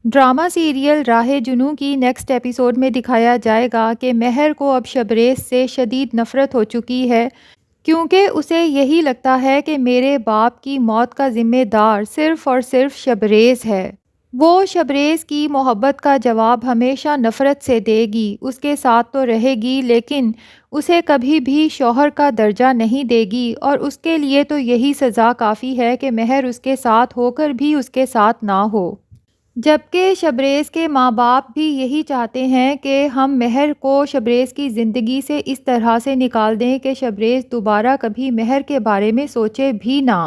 Drama serial راہ جنوں کی نیکسٹ ایپیسوڈ میں دکھایا جائے گا کہ مہر کو اب شبریز سے شدید نفرت ہو چکی ہے، کیونکہ اسے یہی لگتا ہے کہ میرے باپ کی موت کا ذمہ دار صرف اور صرف شبریز ہے۔ وہ شبریز کی محبت کا جواب ہمیشہ نفرت سے دے گی، اس کے ساتھ تو رہے گی لیکن اسے کبھی بھی شوہر کا درجہ نہیں دے گی، اور اس کے لیے تو یہی سزا کافی ہے کہ مہر اس کے ساتھ ہو کر بھی اس کے ساتھ نہ ہو۔ جبکہ شبریز کے ماں باپ بھی یہی چاہتے ہیں کہ ہم مہر کو شبریز کی زندگی سے اس طرح سے نکال دیں کہ شبریز دوبارہ کبھی مہر کے بارے میں سوچے بھی نہ۔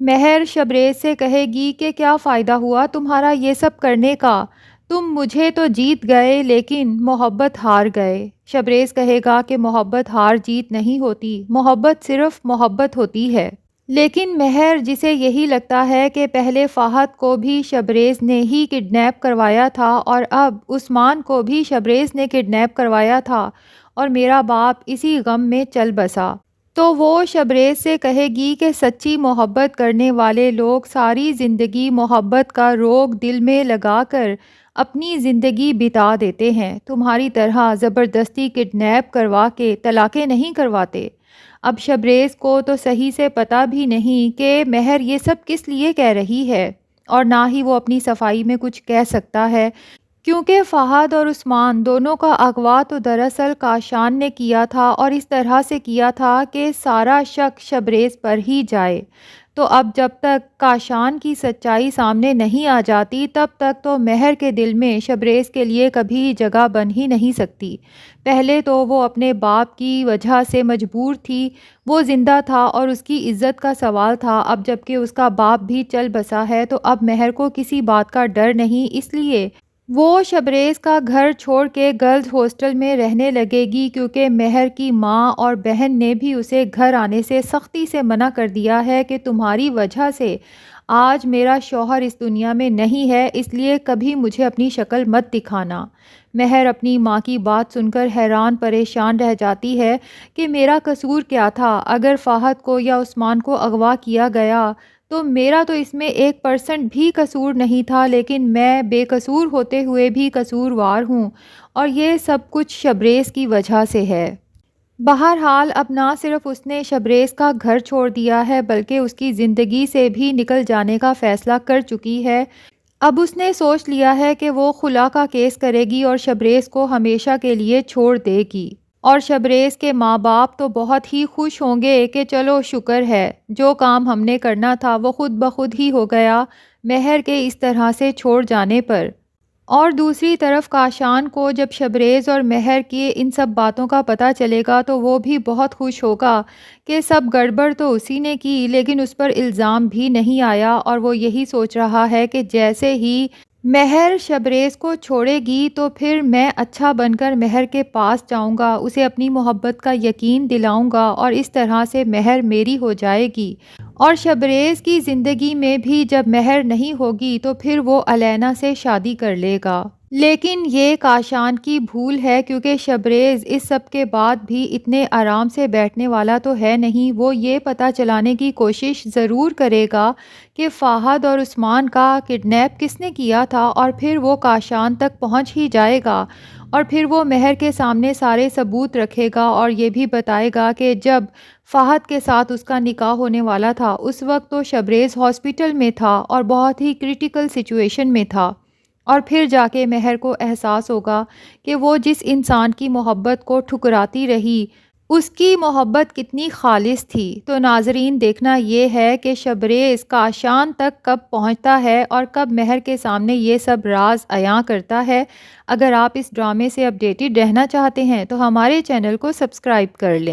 مہر شبریز سے کہے گی کہ کیا فائدہ ہوا تمہارا یہ سب کرنے کا، تم مجھے تو جیت گئے لیکن محبت ہار گئے۔ شبریز کہے گا کہ محبت ہار جیت نہیں ہوتی، محبت صرف محبت ہوتی ہے۔ لیکن مہر، جسے یہی لگتا ہے کہ پہلے فہد کو بھی شبریز نے ہی کڈنیپ کروایا تھا اور اب عثمان کو بھی شبریز نے کڈنیپ کروایا تھا اور میرا باپ اسی غم میں چل بسا، تو وہ شبریز سے کہے گی کہ سچی محبت کرنے والے لوگ ساری زندگی محبت کا روگ دل میں لگا کر اپنی زندگی بتا دیتے ہیں، تمہاری طرح زبردستی کڈنیپ کروا کے طلاقیں نہیں کرواتے۔ اب شبریز کو تو صحیح سے پتہ بھی نہیں کہ مہر یہ سب کس لیے کہہ رہی ہے، اور نہ ہی وہ اپنی صفائی میں کچھ کہہ سکتا ہے، کیونکہ فہد اور عثمان دونوں کا اغوا تو دراصل کاشان نے کیا تھا اور اس طرح سے کیا تھا کہ سارا شک شبریز پر ہی جائے۔ تو اب جب تک کاشان کی سچائی سامنے نہیں آ جاتی تب تک تو مہر کے دل میں شبریز کے لیے کبھی جگہ بن ہی نہیں سکتی۔ پہلے تو وہ اپنے باپ کی وجہ سے مجبور تھی، وہ زندہ تھا اور اس کی عزت کا سوال تھا، اب جب کہ اس کا باپ بھی چل بسا ہے تو اب مہر کو کسی بات کا ڈر نہیں، اس لیے وہ شبریز کا گھر چھوڑ کے گرلز ہاسٹل میں رہنے لگے گی، کیونکہ مہر کی ماں اور بہن نے بھی اسے گھر آنے سے سختی سے منع کر دیا ہے کہ تمہاری وجہ سے آج میرا شوہر اس دنیا میں نہیں ہے، اس لیے کبھی مجھے اپنی شکل مت دکھانا۔ مہر اپنی ماں کی بات سن کر حیران پریشان رہ جاتی ہے کہ میرا قصور کیا تھا، اگر فہد کو یا عثمان کو اغوا کیا گیا تو میرا تو اس میں 1% بھی قصور نہیں تھا، لیکن میں بے قصور ہوتے ہوئے بھی قصوروار ہوں، اور یہ سب کچھ شبریز کی وجہ سے ہے۔ بہرحال اب نہ صرف اس نے شبریز کا گھر چھوڑ دیا ہے بلکہ اس کی زندگی سے بھی نکل جانے کا فیصلہ کر چکی ہے۔ اب اس نے سوچ لیا ہے کہ وہ خلا کا کیس کرے گی اور شبریز کو ہمیشہ کے لیے چھوڑ دے گی، اور شبریز کے ماں باپ تو بہت ہی خوش ہوں گے کہ چلو شکر ہے، جو کام ہم نے کرنا تھا وہ خود بخود ہی ہو گیا مہر کے اس طرح سے چھوڑ جانے پر۔ اور دوسری طرف کاشان کو جب شبریز اور مہر کی ان سب باتوں کا پتہ چلے گا تو وہ بھی بہت خوش ہوگا کہ سب گڑبڑ تو اسی نے کی لیکن اس پر الزام بھی نہیں آیا، اور وہ یہی سوچ رہا ہے کہ جیسے ہی مہر شبریز کو چھوڑے گی تو پھر میں اچھا بن کر مہر کے پاس جاؤں گا، اسے اپنی محبت کا یقین دلاؤں گا اور اس طرح سے مہر میری ہو جائے گی، اور شبریز کی زندگی میں بھی جب مہر نہیں ہوگی تو پھر وہ علینا سے شادی کر لے گا۔ لیکن یہ کاشان کی بھول ہے، کیونکہ شبریز اس سب کے بعد بھی اتنے آرام سے بیٹھنے والا تو ہے نہیں، وہ یہ پتہ چلانے کی کوشش ضرور کرے گا کہ فہد اور عثمان کا کڈنیپ کس نے کیا تھا، اور پھر وہ کاشان تک پہنچ ہی جائے گا، اور پھر وہ مہر کے سامنے سارے ثبوت رکھے گا اور یہ بھی بتائے گا کہ جب فہد کے ساتھ اس کا نکاح ہونے والا تھا اس وقت تو شبریز ہاسپٹل میں تھا اور بہت ہی کریٹیکل سچویشن میں تھا، اور پھر جا کے مہر کو احساس ہوگا کہ وہ جس انسان کی محبت کو ٹھکراتی رہی اس کی محبت کتنی خالص تھی۔ تو ناظرین، دیکھنا یہ ہے کہ شبریز کاشان تک کب پہنچتا ہے اور کب مہر کے سامنے یہ سب راز عیاں کرتا ہے۔ اگر آپ اس ڈرامے سے اپڈیٹڈ رہنا چاہتے ہیں تو ہمارے چینل کو سبسکرائب کر لیں۔